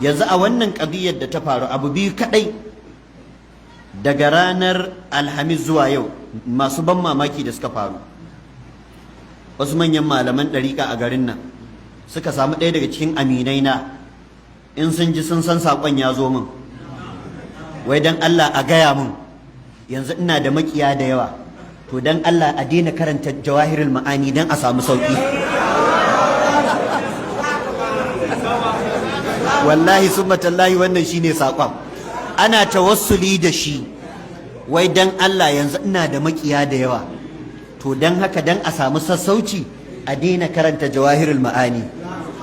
yanzu a wannan ƙadiyar da ta faru abu biyu kaɗai daga ranar alhamis zuwa yau masu ban mamaki da suka faru. Wasu manyan malaman ɗariƙa a garin nan suka samu ɗaya daga cikin aminai na, in sun ji sun san saƙon ya zo min, wai dan Allah a gaya min yanzu ina da makiya da yawa, to dan Allah a daina karanta jawahirul ma'ani dan a samu sauki. Wallahi summa tallahi wannan shine saƙon, ana tawassuli da shi, wai dan Allah yanzu ina da makiya da yawa, to dan haka dan a samu sassauci a daina karanta jawahirul ma'ani.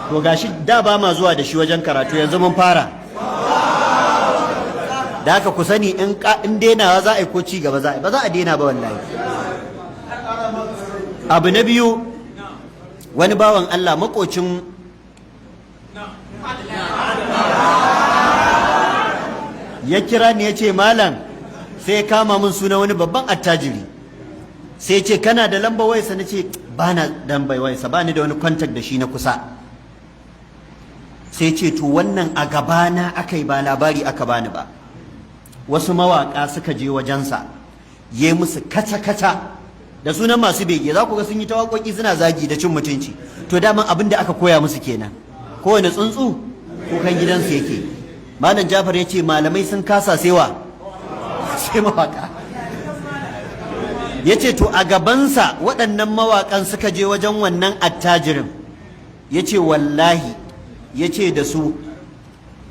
To gashi da ba ma zuwa da shi wajen karatu, yanzu mun fara. Da haka ku sani in dainawa za a yi ko ci gaba za a yi, ba za a daina ba wallahi. Abu na biyu, wani bawan Allah makocin ya kira ni ya ce malam, sai ya kama min suna wani babban attajiri, sai ya ce kana da lambar wayarsa, na ce ba na lambar wayarsa, ba ni da wani kwantak da shi na kusa. Sai ce to wannan a gabana aka yi, ba labari aka bani ba. Wasu mawaƙa suka je wajensa, ya musu kata-kata da sunan masu bege, za ku ga sun yi ta waƙoƙi suna zagi da cin mutunci, to daman abin da aka koya musu kenan, kowane tsuntsu kukan gidansu yake. Malam Jafar ya ce malamai sun kasa sewa sai mawaƙa. Ya ce to a gabansa waɗannan mawaƙan suka je wajen wannan attajirin, ya ce wallahi, ya ce da su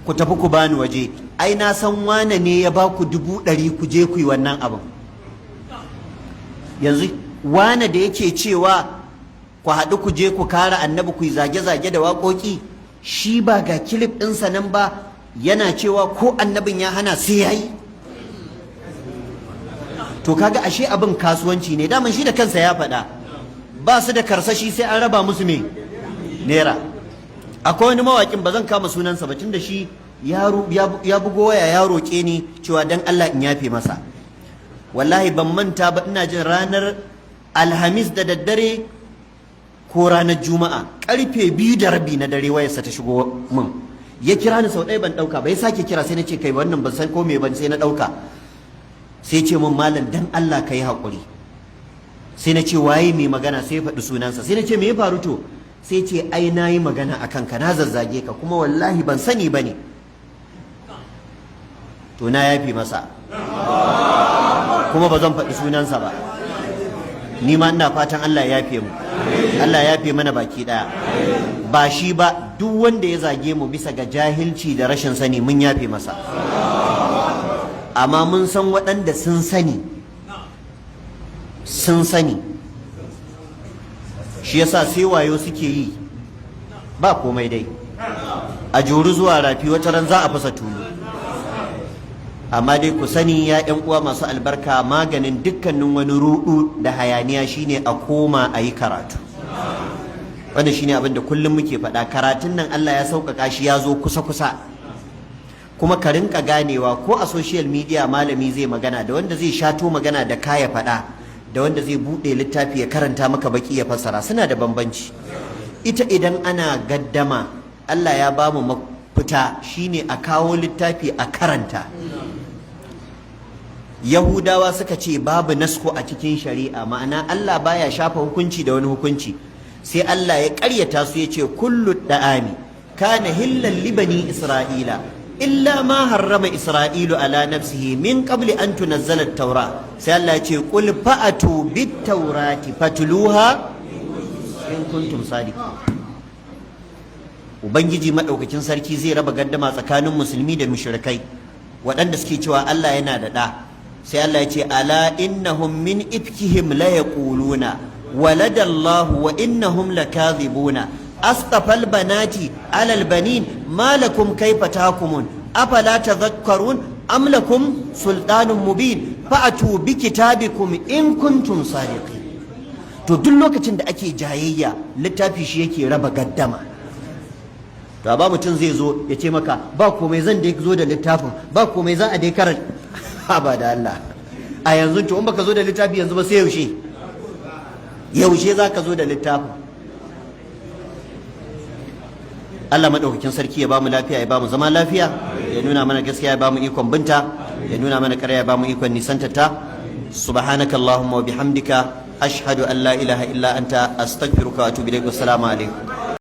ku tafi ku bani waje, ai na san wane ne ya ba ku 100,000 ku je ku yi wannan abin. Yanzu wane da yake cewa ku haɗu ku je ku kare annabi ku yi zage-zage da waƙoƙi, shi ba ga kilif ɗinsa nan ba yana cewa ko annabin ya hana sai ya yi. To kaga ashe abin kasuwanci ne, daman shi da kansa ya faɗa ba su da karsashi sai an raba musu me naira. Akwai wani mawaƙin ba zan kama sunansa ba, tunda shi ya bugo waya ya roƙe ni cewa dan Allah in yafe masa. Wallahi ban manta ba, ina jin ranar alhamis da daddare ko ranar juma'a karfe 2:30 na dare wayarsa ta shigo min. Ya kira ni sau ɗaya ban ɗauka ba, ya sake kira, sai na ce kai wannan ban san ko me ban, sai na ɗauka. Sai ce min malam dan Allah ka yi haƙuri. Sai na ce waye mai magana, sai ya faɗi sunansa. Sai na ce me ya faru to? Sai ce ai na yi magana a kanka, na zazzage ka, kuma wallahi ban sani ba ne. To na yafe masa, kuma ba zan faɗi sunansa ba. Ni ma ina fatan Allah ya yafe mu, Allah ya yafe mana baki ɗaya. Ba shi ba, duk wanda ya zage mu bisa ga jahilci da rashin sani mun yafe masa. Amma mun san waɗanda sun sani, shi yasa sai wayo suke yi, ba komai dai a juru zuwa rafi wata ran za a fasa tulu. Amma dai ku sani ya ƴan uwa masu albarka, maganin dukkanin wani ruɗu da hayaniya shine a koma a yi karatu. Wannan shine abin da kullum muke faɗa, karatun nan Allah ya sauƙaƙa shi, ya zo kusa-kusa. Kuma ka rinka ganewa ko a social media malami zai magana da wanda zai shato magana da kaya faɗa, da wanda zai buɗe littafi ya karanta maka baki ya fassara, suna da bambanci. Ita idan ana gaddama, Allah ya ba mu mafita shine a kawo littafi a karanta. Yahudawa suka ce babu nasko a cikin shari'a, ma'ana Allah baya shafa hukunci da wani hukunci. Sai Allah ya ƙaryata su ya ce kullu da'ami kana hillan li bani isra'ila illa ma harrama isra'ilu ala nafsihi min qabli an tunazzala at-taura. Sai Allah ya ce qul fa'atu bit-taurati fatluha in kuntum sadiqin. Ubangiji madaukakin sarki zai raba gaddama tsakanin musulmi da mushrikai waɗanda suke cewa Allah yana da ɗa. Sai Allah ya ce ala innahum min ifkihim la yaquluna walada Allah wa innahum lakadhibuna astafal banati ala albanin ma lakum kayfa tahkumun afala tadhakkarun am lakum sultanun mubin fa'atu bi kitabikum in kuntum sadiqin. To duk lokacin da ake jayayya, littafi shi yake raba gaddama. To ba mutum zai zo ya ce maka ba komai zan dai zo da littafin, ba komai za a dai karanta. Ba da Allah, a yanzu to in baka zo da littafi yanzu ba sai yaushe za ka zo da littafin? Allah madaukakin sarki ya bamu lafiya ya bamu zama lafiya, ya nuna mana gaskiya ya bamu ikon binta, ya nuna mana ƙarya ya bamu ikon nisantata. Subhanakallahumma wa bihamdika ashhadu an la ilaha illa anta astaghfiruka wa atubu ilaik. Wassalamu alaikum.